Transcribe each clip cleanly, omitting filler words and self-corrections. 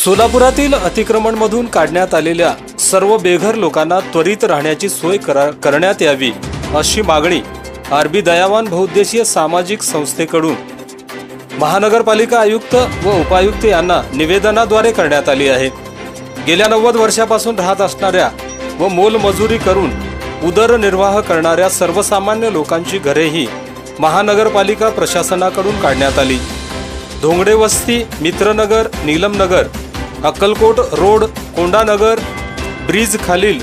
सोलापुरातील अतिक्रमणमधून काढण्यात आलेल्या सर्व बेघर लोकांना त्वरित राहण्याची सोय करण्यात यावी अशी मागणी आरबी दयावान बहुउद्देशीय सामाजिक संस्थेकडून महानगरपालिका आयुक्त व उपायुक्त यांना निवेदनाद्वारे करण्यात आली आहे। गेल्या 90 वर्षापासून राहत असणाऱ्या व मोलमजुरी करून उदरनिर्वाह करणाऱ्या सर्वसामान्य लोकांची घरेही महानगरपालिका प्रशासनाकडून काढण्यात आली। धोंगडे वस्ती, मित्रनगर, नीलमनगर, अक्कलकोट रोड, कोंडानगर ब्रिज खालील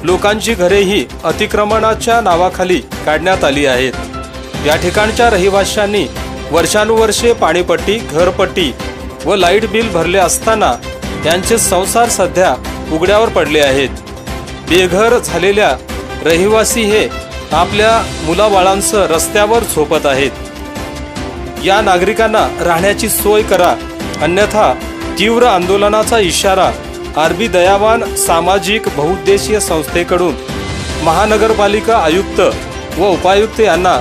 लोकांची घरेही अतिक्रमणाच्या नावाखाली काढण्यात आली आहेत। या ठिकाणच्या रहिवाशांनी वर्षानुवर्षे पाणीपट्टी, घरपट्टी व लाईट बिल भरले असताना त्यांचे संसार सध्या उघड्यावर पडले आहेत। बेघर झालेल्या रहिवासी हे आपल्या मुलाबाळांसह रस्त्यावर झोपत आहेत। या नागरिकांना राहण्याची सोय करा, अन्यथा तीव्र आंदोलनाचा इशारा आरबी दयावान सामाजिक बहुउद्देशीय संस्थेकडून महानगरपालिका आयुक्त व उपायुक्त यांना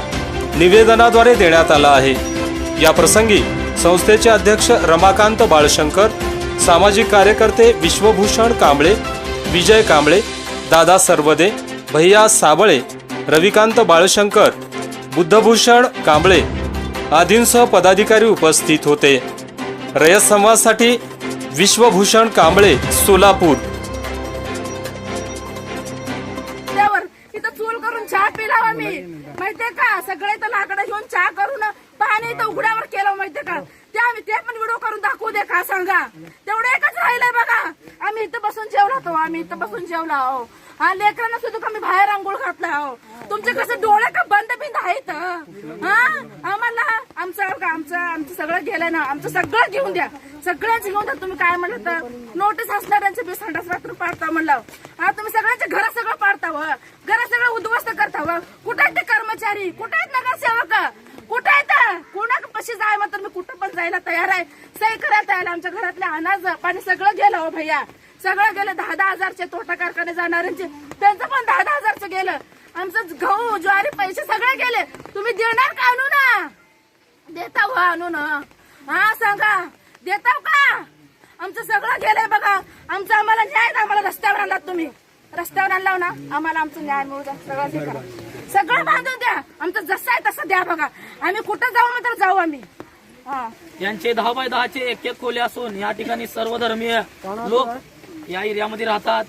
निवेदनाद्वारे देण्यात आला आहे। या प्रसंगी संस्थेचे अध्यक्ष रमाकांत बाळशंकर, सामाजिक कार्यकर्ते विश्वभूषण कांबळे, विजय कांबळे, दादा सरवदे, भैया साबळे, रविकांत बाळशंकर, बुद्धभूषण कांबळे आदींसह पदाधिकारी उपस्थित होते। रयत संवादसाठी विश्वभूषण कांबळे, सोलापूर। इथं चूल करून चहा पिला आम्ही, माहितीये का? सगळे तर लाकडं घेऊन चहा करून पाणी इथं उघड्यावर केलं, माहितीये का? ते आम्ही ते पण व्हिडिओ करून दाखवू दे का सांगा? तेवढं एकच राहिलंय बघा। आम्ही इथं बसून जेवलो तो, आम्ही इथं बसून जेवलो आहो। हा, लेकरांना सुद्धा आम्ही बाहेर आंघोळ घातला आहो। तुमचे कसं डोळे का बंद बिंद आहेत? हा, आम्हाला आमचं सगळं गेलं ना, आमचं सगळं घेऊन द्या, सगळ्यांच घेऊन द्या। तुम्ही काय म्हणलं तर नोटीस असणाऱ्यांचे बेसंडास रात्र पाडता म्हणलं। हा, तुम्ही सगळ्यांचे घर सगळं पाडता व घर सगळं उद्ध्वस्त करता व। कुठे आहेत ते कर्मचारी? कुठे आहेत नगरसेवक? कुठे आहेत? कोणापाशी जाय मात्र मी कुठं पण जायला तयार आहे, सही करायला तयार। आमच्या घरातले अनाज पाणी सगळं गेलं हो भैया, सगळं गेलं। 10-10 हजारचे तोटा कारखाने जाणाऱ्यांचे त्यांचं पण 10-10 हजारचं गेलं। आमचं गहू ज्वारी पैसे सगळे गेले। तुम्ही देणार का आणून? देता हो आणून? हा सांगा, देताव का? आमचं सगळं गेलंय बघा। आम्हाला न्याय, आम्हाला रस्त्यावर आणलात तुम्ही, रस्त्यावर आणला ना, आम्हाला आमचं न्याय मिळू द्या, सगळं करा, सगळं बांधून द्या। आमचं जसं आहे तसं द्या बघा। आम्ही कुठं जाऊ ना तर जाऊ आम्ही। यांचे 10 बाय 10चे एक खोले असून या ठिकाणी सर्व धर्मीय लोक या एरियामध्ये राहतात।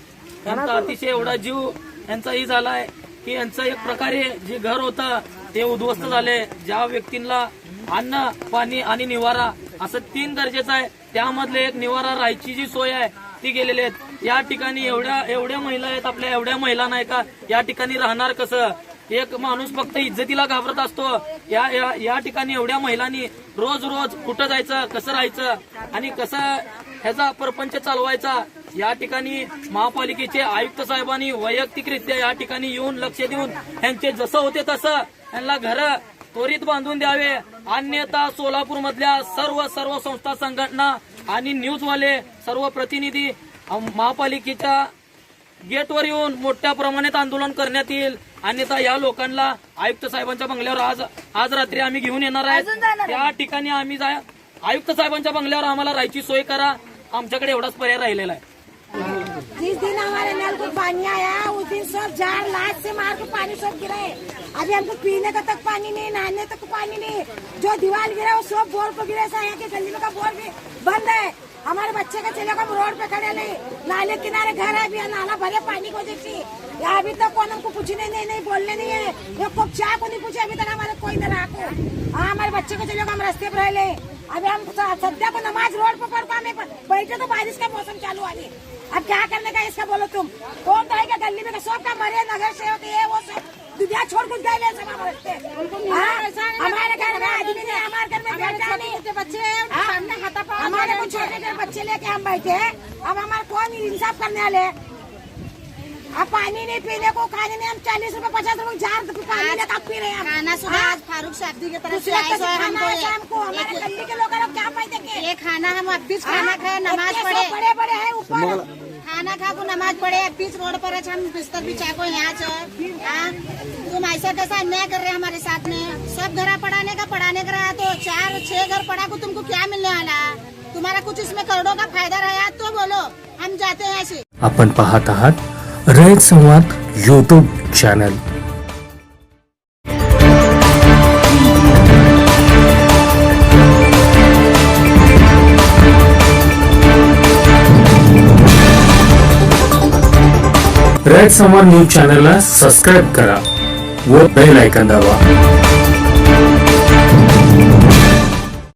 यांचा अतिशय एवढा जीव यांचाही झालाय की यांचं एक प्रकारे जे घर होतं ते उद्ध्वस्त झाले। ज्या व्यक्तींना अन्न, पाणी आणि निवारा असं 3 गरजेचं आहे, त्यामधले एक निवारा राहायची जी सोय आहे ती गेलेली आहेत। या ठिकाणी एवढ्या महिला आहेत, आपल्या एवढ्या महिला नाही का या ठिकाणी राहणार कसं? एक माणूस फक्त इज्जतीला घाबरत असतो। या ठिकाणी एवढ्या महिलांनी रोज कुठं जायचं, कसं राहायचं आणि कसं ह्याचा परपंच चालवायचा, या ठिकाणी महापालिकेचे आयुक्त साहेबांनी वैयक्तिकरित्या या ठिकाणी येऊन लक्ष देऊन यांचे जसं होते तसं यांना घर त्वरित बांधून द्यावे, अन्यथा सोलापूर मधल्या सर्व संस्था, संघटना आणि न्यूजवाले सर्व प्रतिनिधी महापालिकेच्या गेटवर येऊन मोठ्या प्रमाणात आंदोलन करण्यात येईल। अन्यथा या लोकांना आयुक्त साहेबांच्या बंगल्यावर आज रात्री आम्ही घेऊन येणार आहे। त्या ठिकाणी आम्ही आयुक्त साहेबांच्या बंगल्यावर आम्हाला राहायची सोय करा, आमच्याकडे एवढाच पर्याय राहिलेला आहे। जिस दिन हमारे नल को पानी आया उस दिन सब झाड़ लाश से मार के पानी सब गिरा है। अभी हमको पीने का तक पानी नहीं, नहाने तक पानी नहीं। जो दीवार गिरा वो सब बोर पर गिरा। यहाँ के गली में का बोर भी बंद है। हमारे बच्चे का चले हम रोड पे खड़े नहीं, नाले किनारे घर है, अभी नाला भरे पानी को देखिए। अभी तक कौन हमको पूछने नहीं बोलने नहीं है, एक कप चाय को नहीं पूछे अभी तक हमारे कोई न रहा को। हाँ, हमारे बच्चे को चले हम रास्ते पर रहे। अभी हम सद्या को नमाज रोड पर पढ़ता नहीं, बैठे तो बारिश का मौसम चालू आने। अब क्या करने का इसका बोलो तुम? कौन रहेगा गली में? सब का मरे नगर सेवक ये वो सब दुनिया छोड़ कुछ गए सब हमारे घर में आदमी नहीं, हमारे घर में बेटा नहीं, बच्चे हमारे को छोटे छोटे बच्चे लेके हम बैठे हैं। अब हमारे कौन इंसाफ करने वाले? अब पानी नहीं पीने को, खाने नहीं, हम 40 रुपए 50 रुपए जार पानी लेकर पी रहे हैं। खाना सुबह आज फारूक साहब की तरफ से आया है हमको, हमारे गली के लोग क्या पाते के ये खाना हम अब बीच खाना खाए, नमाज पढ़े, बड़े है ऊपर खाना खा को नमाज पढ़े, बीच रोड पर हम बिस्तर बिछा को यहाँ तुम ऐसा कैसा अन्याय कर रहे हैं हमारे साथ में? सब घर पढ़ाने का रहा तो 4-6 घर पढ़ा को तुमको क्या मिलने वाला? तुम्हारा कुछ इसमें करोड़ों का फायदा रहा तो बोलो, हम जाते हैं ऐसे। आपण पाहत आहात रयत संवाद यूट्यूब चॅनल। रयत संवाद न्यूज चॅनलला सबस्क्राईब करा व बेल आयकॉन दाबा।